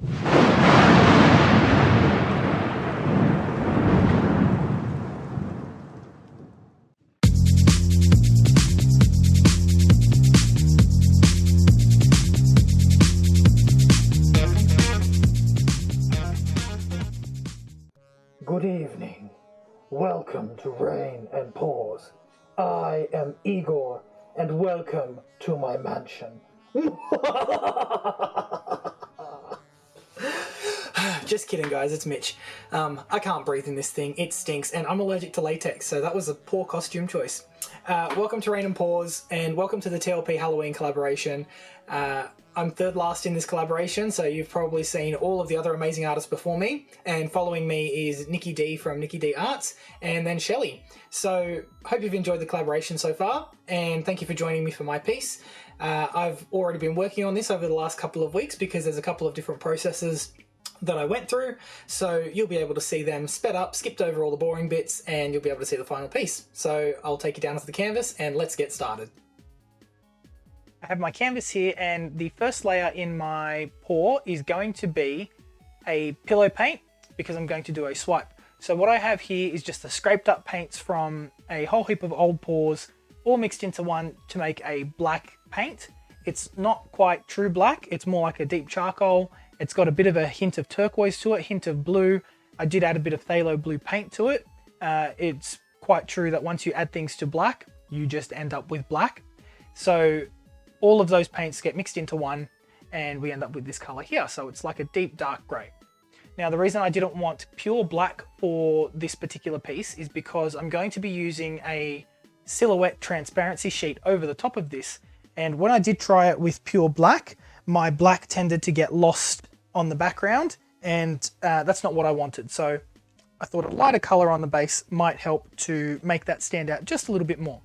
Good evening. Welcome to Rain and Pours. I am Igor, and welcome to my mansion. Just kidding, guys, it's Mitch. I can't breathe in this thing, it stinks, and I'm allergic to latex, so that was a poor costume choice. Welcome to Rain and Pours, and welcome to the TLP Halloween collaboration. I'm third last in this collaboration, so you've probably seen all of the other amazing artists before me, and following me is Niki D from Niki D Arts, and then Shelley. So, hope you've enjoyed the collaboration so far, and thank you for joining me for my piece. I've already been working on this over the last couple of weeks because there's a couple of different processes that I went through, so you'll be able to see them sped up, skipped over all the boring bits, and you'll be able to see the final piece. So I'll take you down to the canvas and let's get started. I have my canvas here, and the first layer in my pour is going to be a pillow paint because I'm going to do a swipe. So what I have here is just the scraped up paints from a whole heap of old pours all mixed into one to make a black paint. It's not quite true black, it's more like a deep charcoal. It's got a bit of a hint of turquoise to it, hint of blue. I did add a bit of phthalo blue paint to it. It's quite true that once you add things to black, you just end up with black. So all of those paints get mixed into one and we end up with this color here. So it's like a deep dark gray. Now the reason I didn't want pure black for this particular piece is because I'm going to be using a silhouette transparency sheet over the top of this. And when I did try it with pure black, my black tended to get lost on the background, and that's not what I wanted. So I thought a lighter color on the base might help to make that stand out just a little bit more.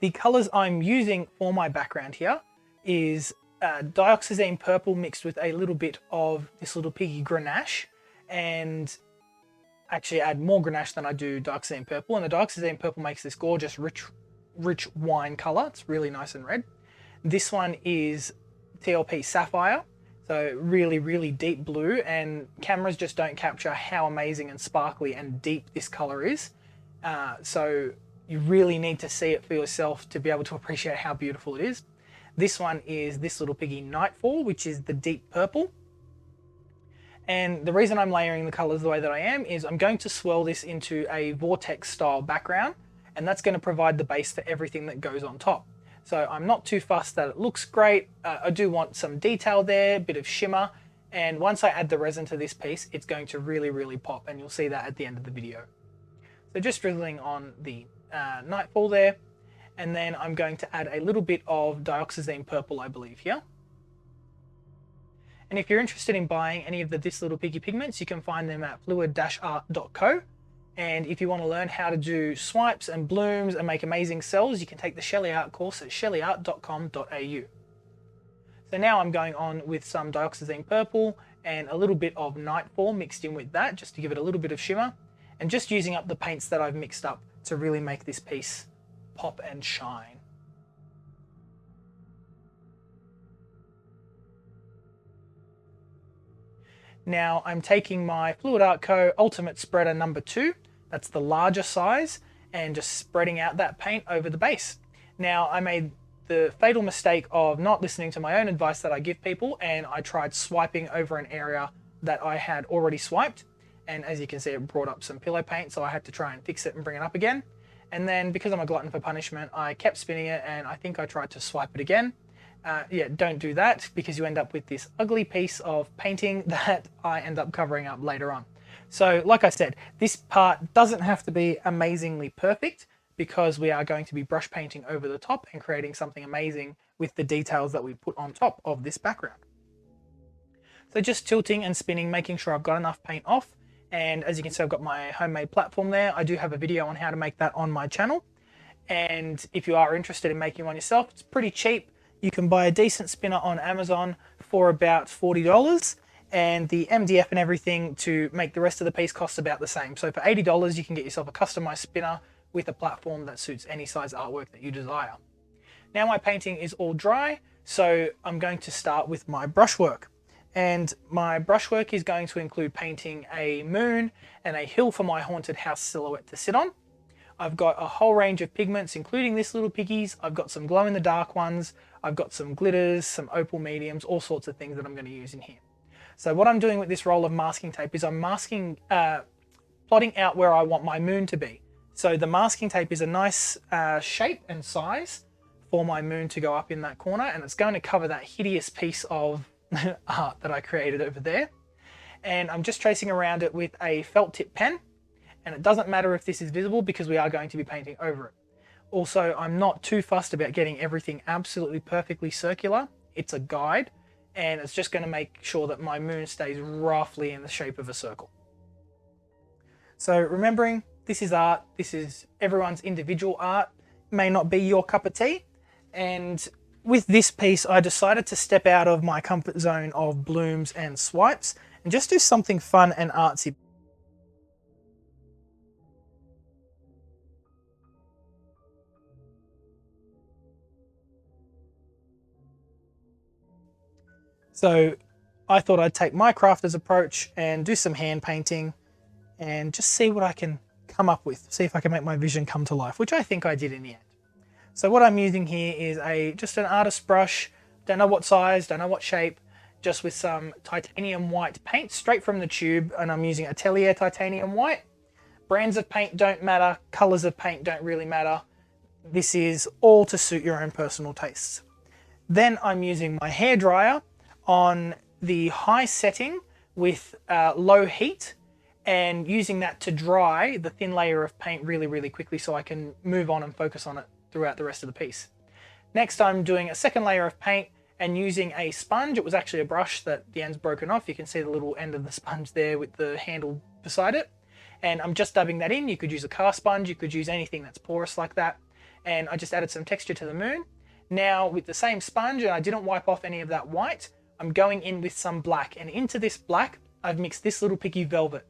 The colors I'm using for my background here is dioxazine purple mixed with a little bit of this Little Piggy Grenache, and actually add more Grenache than I do dioxazine purple. And the dioxazine purple makes this gorgeous rich wine color. It's really nice and red. This one is TLP Sapphire, so really deep blue, and cameras just don't capture how amazing and sparkly and deep this color is. So you really need to see it for yourself to be able to appreciate how beautiful it is. This one is this Little Piggy Nightfall, which is the deep purple. And the reason I'm layering the colors the way that I am is I'm going to swirl this into a vortex style background, and that's going to provide the base for everything that goes on top. So I'm not too fussed that it looks great. I do want some detail there, a bit of shimmer. And once I add the resin to this piece, it's going to really pop, and you'll see that at the end of the video. So just drizzling on the Nightfall there. And then I'm going to add a little bit of dioxazine purple, I believe, here. And if you're interested in buying any of the This Little Piggy pigments, you can find them at fluid-art.co. And if you want to learn how to do swipes and blooms and make amazing cells, you can take the Sheleeart course at sheleeart.com.au. So now I'm going on with some dioxazine purple and a little bit of Nightfall mixed in with that, just to give it a little bit of shimmer, and just using up the paints that I've mixed up to really make this piece pop and shine. Now I'm taking my Fluid Art Co. Ultimate Spreader number 2. That's the larger size, and just spreading out that paint over the base. Now I made the fatal mistake of not listening to my own advice that I give people, and I tried swiping over an area that I had already swiped, and as you can see it brought up some pillow paint, so I had to try and fix it and bring it up again. And then because I'm a glutton for punishment, I kept spinning it, and I think I tried to swipe it again. Yeah, don't do that, because you end up with this ugly piece of painting that I end up covering up later on. So like I said, this part doesn't have to be amazingly perfect, because we are going to be brush painting over the top and creating something amazing with the details that we put on top of this background. So just tilting and spinning, making sure I've got enough paint off. And as you can see, I've got my homemade platform there. I do have a video on how to make that on my channel. And if you are interested in making one yourself, it's pretty cheap. You can buy a decent spinner on Amazon for about $40. And the MDF and everything to make the rest of the piece costs about the same. So for $80, you can get yourself a customized spinner with a platform that suits any size artwork that you desire. Now my painting is all dry, so I'm going to start with my brushwork. And my brushwork is going to include painting a moon and a hill for my haunted house silhouette to sit on. I've got a whole range of pigments, including this Little Piggies. I've got some glow-in-the-dark ones. I've got some glitters, some opal mediums, all sorts of things that I'm going to use in here. So what I'm doing with this roll of masking tape is I'm plotting out where I want my moon to be. So the masking tape is a nice shape and size for my moon to go up in that corner, and it's going to cover that hideous piece of art that I created over there. And I'm just tracing around it with a felt tip pen, and it doesn't matter if this is visible because we are going to be painting over it. Also, I'm not too fussed about getting everything absolutely perfectly circular. It's a guide, and it's just going to make sure that my moon stays roughly in the shape of a circle. So remembering, this is art, this is everyone's individual art, may not be your cup of tea, and with this piece I decided to step out of my comfort zone of blooms and swipes and just do something fun and artsy. So I thought I'd take my crafter's approach and do some hand painting and just see what I can come up with, see if I can make my vision come to life, which I think I did in the end. So what I'm using here is just an artist's brush, don't know what size, don't know what shape, just with some titanium white paint straight from the tube, and I'm using Atelier titanium white. Brands of paint don't matter, colors of paint don't really matter. This is all to suit your own personal tastes. Then I'm using my hairdryer on the high setting with low heat, and using that to dry the thin layer of paint really, really quickly so I can move on and focus on it throughout the rest of the piece. Next, I'm doing a second layer of paint and using a sponge. It was actually a brush that the end's broken off. You can see the little end of the sponge there with the handle beside it. And I'm just dabbing that in. You could use a car sponge, you could use anything that's porous like that. And I just added some texture to the moon. Now with the same sponge, and I didn't wipe off any of that white, I'm going in with some black. And into this black, I've mixed this Little Piggy Velvet.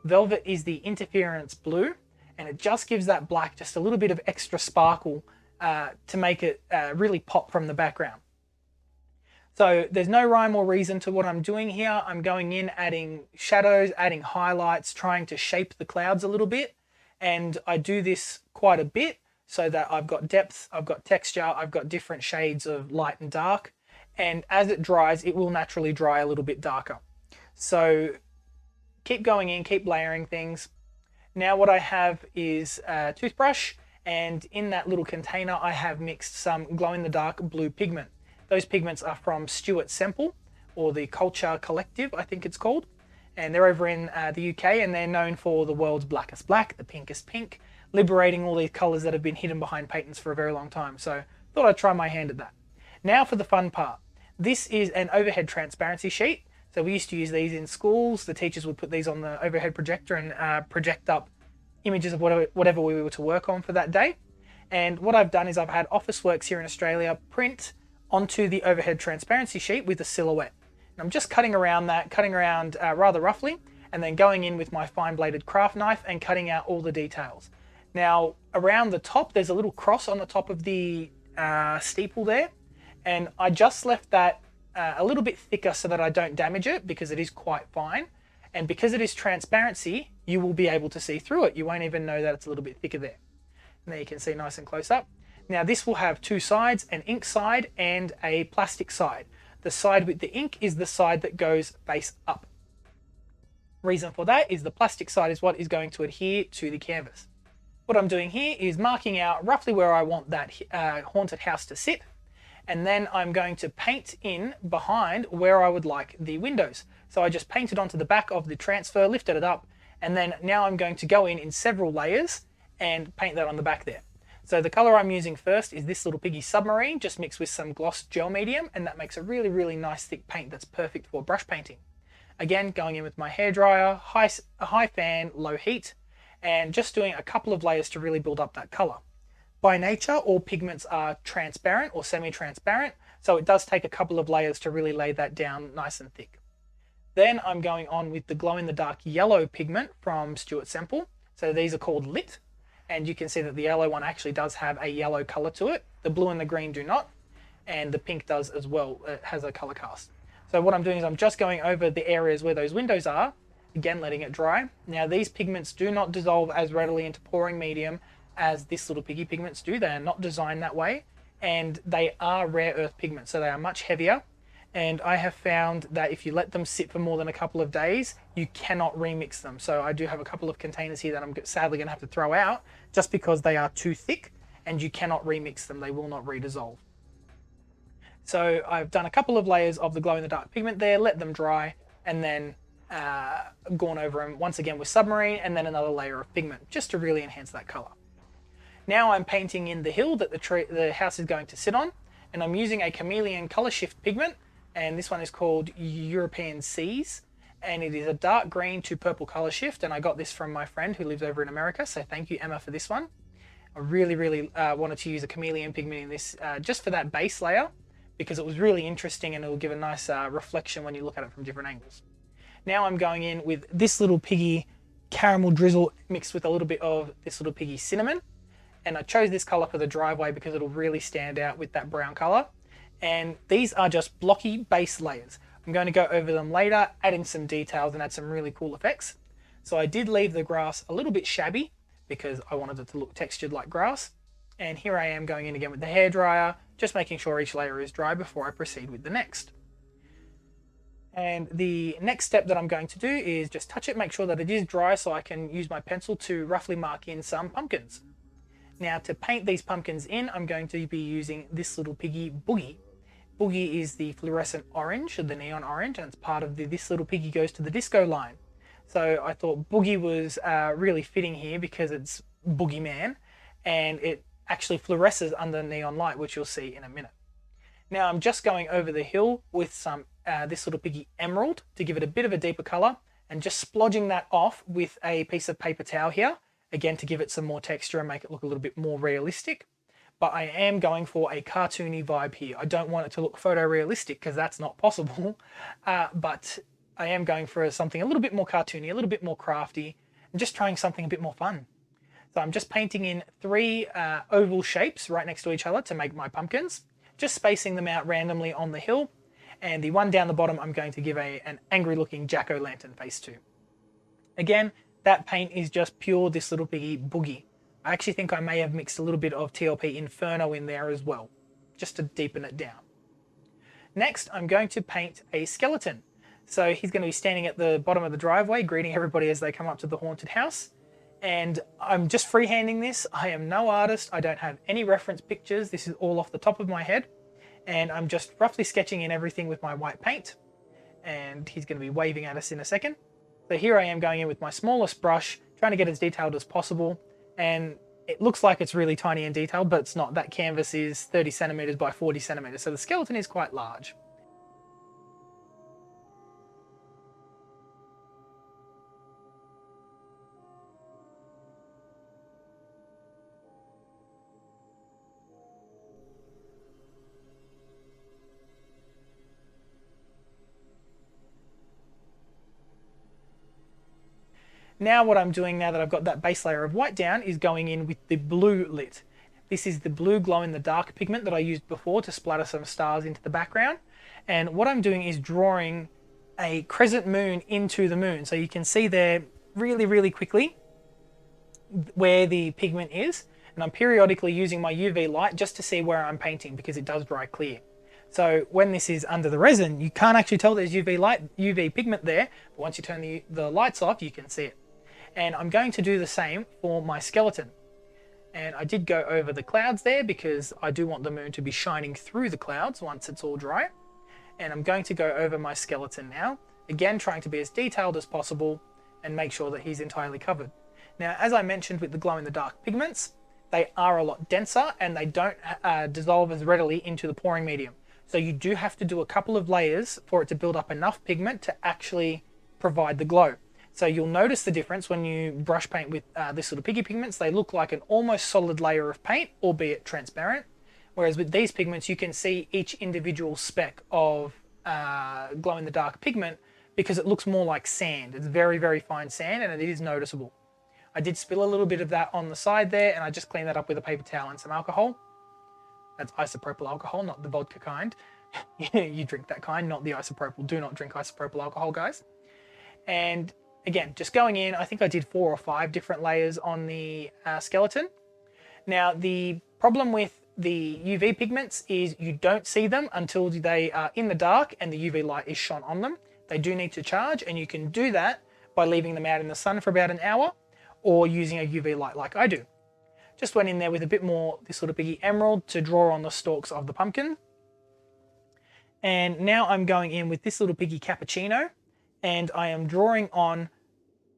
Velvet is the interference blue, and it just gives that black just a little bit of extra sparkle to make it really pop from the background. So there's no rhyme or reason to what I'm doing here. I'm going in, adding shadows, adding highlights, trying to shape the clouds a little bit. And I do this quite a bit so that I've got depth, I've got texture, I've got different shades of light and dark. And as it dries, it will naturally dry a little bit darker. So keep going in, keep layering things. Now what I have is a toothbrush, and in that little container I have mixed some glow-in-the-dark blue pigment. Those pigments are from Sheleeart Semple, or the Culture Collective, I think it's called. And they're over in the UK, and they're known for the world's blackest black, the pinkest pink, liberating all these colours that have been hidden behind patents for a very long time. So thought I'd try my hand at that. Now for the fun part. This is an overhead transparency sheet. So we used to use these in schools. The teachers would put these on the overhead projector and project up images of whatever we were to work on for that day. And what I've done is I've had Officeworks here in Australia print onto the overhead transparency sheet with a silhouette. And I'm just cutting around rather roughly, and then going in with my fine bladed craft knife and cutting out all the details. Now around the top, there's a little cross on the top of the steeple there. And I just left that a little bit thicker so that I don't damage it, because it is quite fine. And because it is transparency, you will be able to see through it. You won't even know that it's a little bit thicker there. And there you can see nice and close up. Now this will have two sides, an ink side and a plastic side. The side with the ink is the side that goes face up. Reason for that is the plastic side is what is going to adhere to the canvas. What I'm doing here is marking out roughly where I want that haunted house to sit. And then I'm going to paint in behind where I would like the windows. So I just painted onto the back of the transfer, lifted it up, and then now I'm going to go in several layers and paint that on the back there. So the color I'm using first is this Little Piggy Submarine, just mixed with some gloss gel medium, and that makes a really, really nice thick paint that's perfect for brush painting. Again, going in with my hairdryer, high fan, low heat, and just doing a couple of layers to really build up that color. By nature, all pigments are transparent or semi-transparent, so it does take a couple of layers to really lay that down nice and thick. Then I'm going on with the glow-in-the-dark yellow pigment from Sheleeart Semple. So these are called Lit, and you can see that the yellow one actually does have a yellow color to it. The blue and the green do not, and the pink does as well. It has a color cast. So So what I'm doing is I'm just going over the areas where those windows are, again letting it dry. Now these pigments do not dissolve as readily into pouring medium as this Little Piggy pigments do. They are not designed that way, and they are rare earth pigments, so they are much heavier. And I have found that if you let them sit for more than a couple of days, you cannot remix them. So I do have a couple of containers here that I'm sadly going to have to throw out just because they are too thick and you cannot remix them. They will not redissolve. So I've done a couple of layers of the glow-in-the-dark pigment there, let them dry, and then gone over them once again with submarine, and then another layer of pigment just to really enhance that color. Now I'm painting in the hill that the house is going to sit on, and I'm using a chameleon color shift pigment, and this one is called European Seas, and it is a dark green to purple color shift, and I got this from my friend who lives over in America, so thank you, Emma, for this one. I really wanted to use a chameleon pigment in this just for that base layer, because it was really interesting and it will give a nice reflection when you look at it from different angles. Now I'm going in with this Little Piggy caramel drizzle mixed with a little bit of this Little Piggy cinnamon, and I chose this color for the driveway because it'll really stand out with that brown color. And these are just blocky base layers. I'm going to go over them later, add in some details and add some really cool effects. So I did leave the grass a little bit shabby because I wanted it to look textured like grass. And here I am going in again with the hairdryer, just making sure each layer is dry before I proceed with the next. And the next step that I'm going to do is just touch it, make sure that it is dry so I can use my pencil to roughly mark in some pumpkins. Now to paint these pumpkins in, I'm going to be using this Little Piggy Boogie. Boogie is the fluorescent orange, or the neon orange, and it's part of the This Little Piggy Goes to the Disco line. So I thought Boogie was really fitting here because it's Boogeyman, and it actually fluoresces under neon light, which you'll see in a minute. Now I'm just going over the hill with some This Little Piggy Emerald to give it a bit of a deeper color, and just splodging that off with a piece of paper towel here, again to give it some more texture and make it look a little bit more realistic. But I am going for a cartoony vibe here. I don't want it to look photorealistic because that's not possible, but I am going for something a little bit more cartoony, a little bit more crafty, and just trying something a bit more fun. So I'm just painting in 3 oval shapes right next to each other to make my pumpkins, just spacing them out randomly on the hill, and the one down the bottom I'm going to give an angry looking jack-o'-lantern face to. Again, that paint is just pure This Little Piggy Boogie. I actually think I may have mixed a little bit of TLP Inferno in there as well, just to deepen it down. Next, I'm going to paint a skeleton. So he's going to be standing at the bottom of the driveway, greeting everybody as they come up to the haunted house. And I'm just freehanding this. I am no artist. I don't have any reference pictures. This is all off the top of my head. And I'm just roughly sketching in everything with my white paint. And he's going to be waving at us in a second. So here I am going in with my smallest brush, trying to get as detailed as possible. And it looks like it's really tiny and detailed, but it's not. That canvas is 30 centimeters by 40 centimeters, so the skeleton is quite large. Now what I'm doing, now that I've got that base layer of white down, is going in with the blue lit. This is the blue glow-in-the-dark pigment that I used before to splatter some stars into the background. And what I'm doing is drawing a crescent moon into the moon. So you can see there really quickly where the pigment is. And I'm periodically using my UV light just to see where I'm painting because it does dry clear. So when this is under the resin, you can't actually tell there's UV pigment there. But once you turn the lights off, you can see it. And I'm going to do the same for my skeleton. And I did go over the clouds there because I do want the moon to be shining through the clouds once it's all dry. And I'm going to go over my skeleton now, again trying to be as detailed as possible and make sure that he's entirely covered. Now, as I mentioned with the glow-in-the-dark pigments, they are a lot denser and they don't dissolve as readily into the pouring medium. So you do have to do a couple of layers for it to build up enough pigment to actually provide the glow. So you'll notice the difference when you brush paint with This Little Piggy pigments. They look like an almost solid layer of paint, albeit transparent. Whereas with these pigments, you can see each individual speck of glow-in-the-dark pigment because it looks more like sand. It's very fine sand and it is noticeable. I did spill a little bit of that on the side there and I just cleaned that up with a paper towel and some alcohol. That's isopropyl alcohol, not the vodka kind. you drink that kind, not the isopropyl. Do not drink isopropyl alcohol, guys. And again, just going in, I think I did 4 or 5 different layers on the skeleton. Now, the problem with the UV pigments is you don't see them until they are in the dark and the UV light is shone on them. They do need to charge, and you can do that by leaving them out in the sun for about an hour or using a UV light like I do. Just went in there with a bit more this Little Piggy Emerald to draw on the stalks of the pumpkin. And now I'm going in with this Little Piggy Cappuccino, and I am drawing on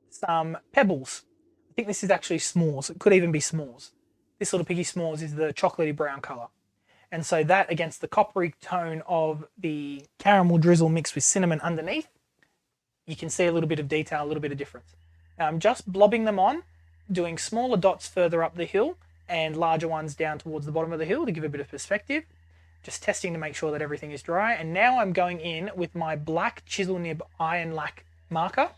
some pebbles. I think this is actually s'mores. It could even be s'mores. This Little Piggy s'mores is the chocolatey brown colour. And so that against the coppery tone of the caramel drizzle mixed with cinnamon underneath, you can see a little bit of detail, a little bit of difference. Now I'm just blobbing them on, doing smaller dots further up the hill and larger ones down towards the bottom of the hill to give a bit of perspective. Just testing to make sure that everything is dry. And now I'm going in with my black chisel nib iron lac marker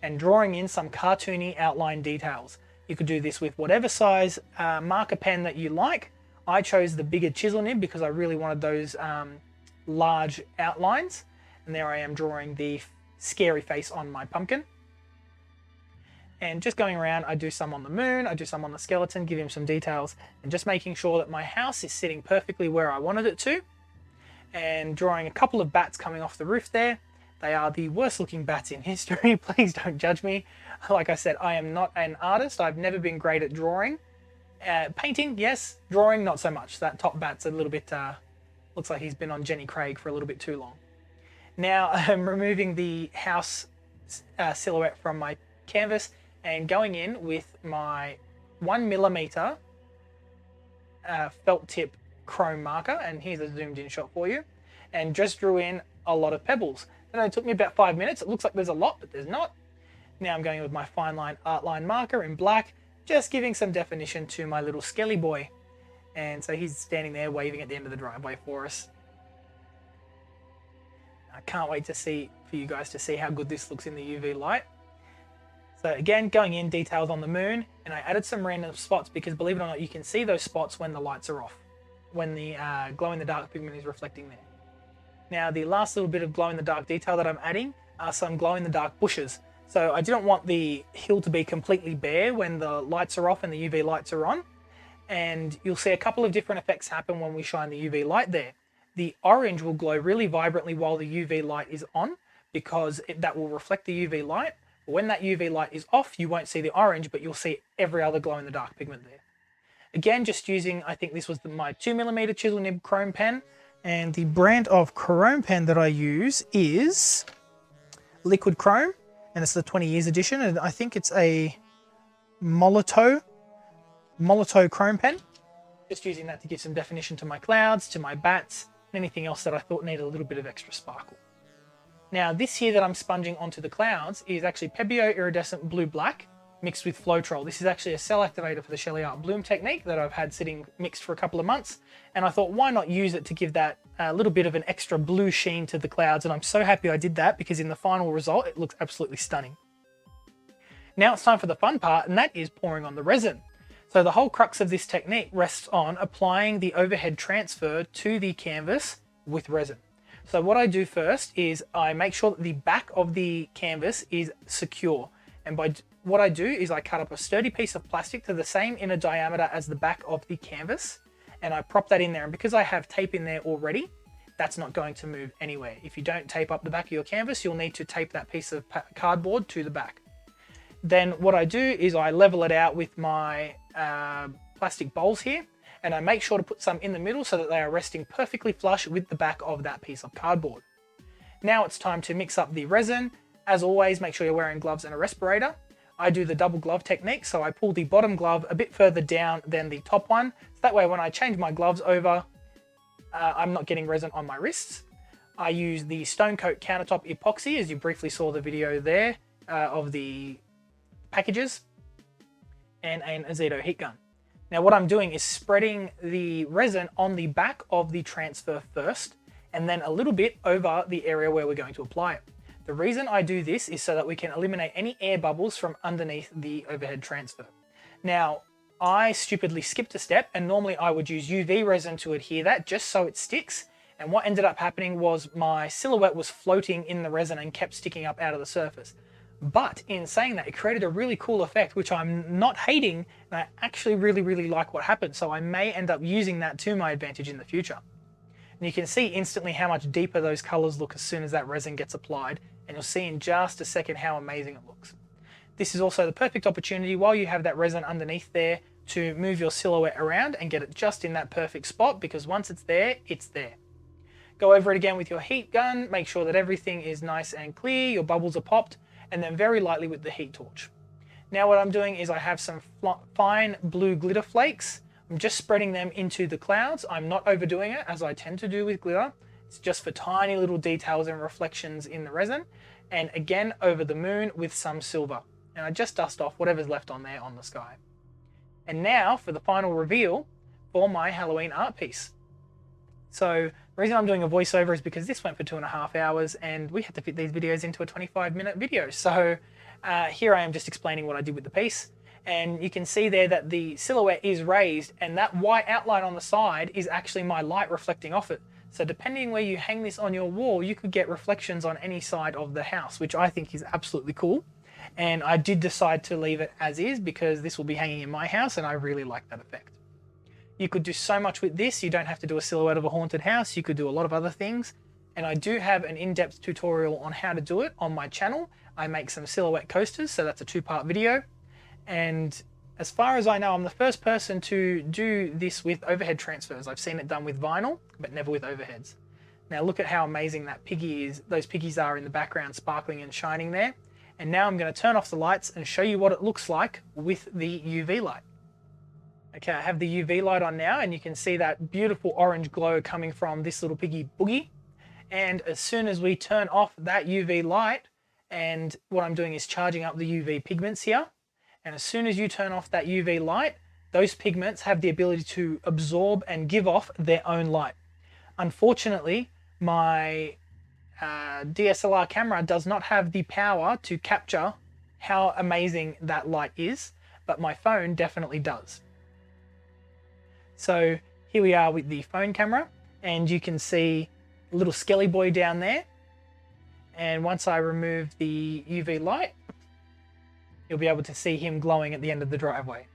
and drawing in some cartoony outline details. You could do this with whatever size marker pen that you like. I chose the bigger chisel nib because I really wanted those large outlines. And there I am drawing the scary face on my pumpkin. And just going around, I do some on the moon, I do some on the skeleton, give him some details, and just making sure that my house is sitting perfectly where I wanted it to. And drawing a couple of bats coming off the roof there. They are the worst looking bats in history. Please don't judge me. Like I said, I am not an artist. I've never been great at drawing. Painting, yes. Drawing, not so much. That top bat's a little bit, looks like he's been on Jenny Craig for a little bit too long. Now I'm removing the house silhouette from my canvas and going in with my 1mm felt tip chrome marker, and here's a zoomed in shot for you, and just drew in a lot of pebbles. It only took me about 5 minutes. It looks like there's a lot, but there's not. Now I'm going with my fine line art line marker in black, just giving some definition to my little skelly boy. And so he's standing there waving at the end of the driveway for us. I can't wait for you guys to see how good this looks in the UV light. So again, going in, details on the moon, and I added some random spots because, believe it or not, you can see those spots when the lights are off, when the glow-in-the-dark pigment is reflecting there. Now, the last little bit of glow-in-the-dark detail that I'm adding are some glow-in-the-dark bushes. So I didn't want the hill to be completely bare when the lights are off and the UV lights are on. And you'll see a couple of different effects happen when we shine the UV light there. The orange will glow really vibrantly while the UV light is on because that will reflect the UV light. When that UV light is off, you won't see the orange, but you'll see every other glow-in-the-dark pigment there. Again, just using, I think this was my 2mm chisel nib chrome pen, and the brand of chrome pen that I use is Liquid Chrome, and it's the 20 years edition, and I think it's a Molotow chrome pen. Just using that to give some definition to my clouds, to my bats, and anything else that I thought needed a little bit of extra sparkle. Now this here that I'm sponging onto the clouds is actually Pebeo Iridescent Blue Black mixed with Floetrol. This is actually a cell activator for the Sheleeart bloom technique that I've had sitting mixed for a couple of months, and I thought why not use it to give that little bit of an extra blue sheen to the clouds, and I'm so happy I did that because in the final result it looks absolutely stunning. Now it's time for the fun part, and that is pouring on the resin. So the whole crux of this technique rests on applying the overhead transfer to the canvas with resin. So what I do first is I make sure that the back of the canvas is secure. And what I do is I cut up a sturdy piece of plastic to the same inner diameter as the back of the canvas, and I prop that in there. And because I have tape in there already, that's not going to move anywhere. If you don't tape up the back of your canvas, you'll need to tape that piece of cardboard to the back. Then what I do is I level it out with my plastic bowls here, and I make sure to put some in the middle so that they are resting perfectly flush with the back of that piece of cardboard. Now it's time to mix up the resin. As always, make sure you're wearing gloves and a respirator. I do the double glove technique, so I pull the bottom glove a bit further down than the top one. So that way when I change my gloves over, I'm not getting resin on my wrists. I use the Stone Coat countertop epoxy, as you briefly saw the video there of the packages, and an Azeto heat gun. Now what I'm doing is spreading the resin on the back of the transfer first, and then a little bit over the area where we're going to apply it. The reason I do this is so that we can eliminate any air bubbles from underneath the overhead transfer. Now, I stupidly skipped a step, and normally I would use UV resin to adhere that just so it sticks, And what ended up happening was my silhouette was floating in the resin and kept sticking up out of the surface. But in saying that, it created a really cool effect, which I'm not hating, and I actually really like what happened. So I may end up using that to my advantage in the future. And you can see instantly how much deeper those colors look as soon as that resin gets applied, and you'll see in just a second how amazing it looks. This is also the perfect opportunity while you have that resin underneath there to move your silhouette around and get it just in that perfect spot, because once it's there, it's there. Go over it again with your heat gun, make sure that everything is nice and clear, your bubbles are popped, and then very lightly with the heat torch. Now what I'm doing is I have some fine blue glitter flakes. I'm just spreading them into the clouds. I'm not overdoing it, as I tend to do with glitter. It's just for tiny little details and reflections in the resin. And again, over the moon with some silver. And I just dust off whatever's left on there on the sky. And now for the final reveal for my Halloween art piece. So the reason I'm doing a voiceover is because this went for 2.5 hours and we had to fit these videos into a 25-minute video. So here I am just explaining what I did with the piece. And you can see there that the silhouette is raised, and that white outline on the side is actually my light reflecting off it. So depending where you hang this on your wall, you could get reflections on any side of the house, which I think is absolutely cool. And I did decide to leave it as is because this will be hanging in my house and I really like that effect. You could do so much with this. You don't have to do a silhouette of a haunted house. You could do a lot of other things. And I do have an in-depth tutorial on how to do it on my channel. I make some silhouette coasters, so that's a 2-part video. And as far as I know, I'm the first person to do this with overhead transfers. I've seen it done with vinyl, but never with overheads. Now look at how amazing that piggy is. Those piggies are in the background sparkling and shining there. And now I'm going to turn off the lights and show you what it looks like with the UV light. Okay, I have the UV light on now and you can see that beautiful orange glow coming from this little piggy boogie. And as soon as we turn off that UV light, and what I'm doing is charging up the UV pigments here. And as soon as you turn off that UV light, those pigments have the ability to absorb and give off their own light. Unfortunately, my DSLR camera does not have the power to capture how amazing that light is, but my phone definitely does. So here we are with the phone camera, and you can see a little skelly boy down there. And once I remove the UV light, you'll be able to see him glowing at the end of the driveway.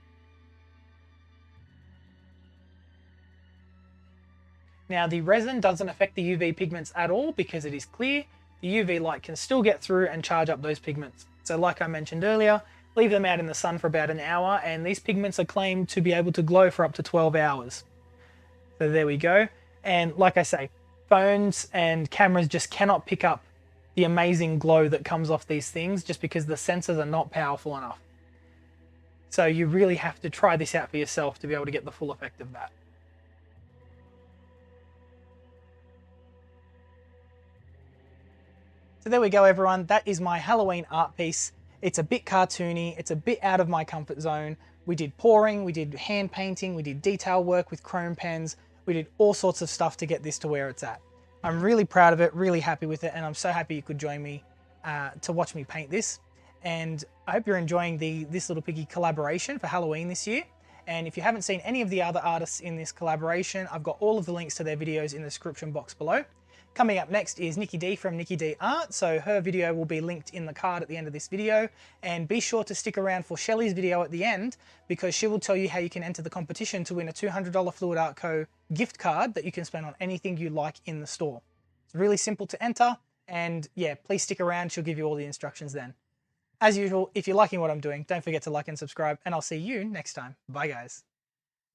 Now the resin doesn't affect the UV pigments at all because it is clear. The UV light can still get through and charge up those pigments. So like I mentioned earlier, leave them out in the sun for about an hour and these pigments are claimed to be able to glow for up to 12 hours. So there we go. And like I say, phones and cameras just cannot pick up the amazing glow that comes off these things just because the sensors are not powerful enough. So you really have to try this out for yourself to be able to get the full effect of that. So there we go everyone, that is my Halloween art piece. It's a bit cartoony, it's a bit out of my comfort zone. We did pouring, we did hand painting, we did detail work with chrome pens, we did all sorts of stuff to get this to where it's at. I'm really proud of it, really happy with it, and I'm so happy you could join me to watch me paint this. And I hope you're enjoying this Little Piggy collaboration for Halloween this year. And if you haven't seen any of the other artists in this collaboration, I've got all of the links to their videos in the description box below. Coming up next is Niki D from Niki D Art, so her video will be linked in the card at the end of this video. And be sure to stick around for Shelley's video at the end, because she will tell you how you can enter the competition to win a $200 Fluid Art Co. gift card that you can spend on anything you like in the store. It's really simple to enter, and yeah, please stick around, she'll give you all the instructions then. As usual, if you're liking what I'm doing, don't forget to like and subscribe, and I'll see you next time. Bye guys.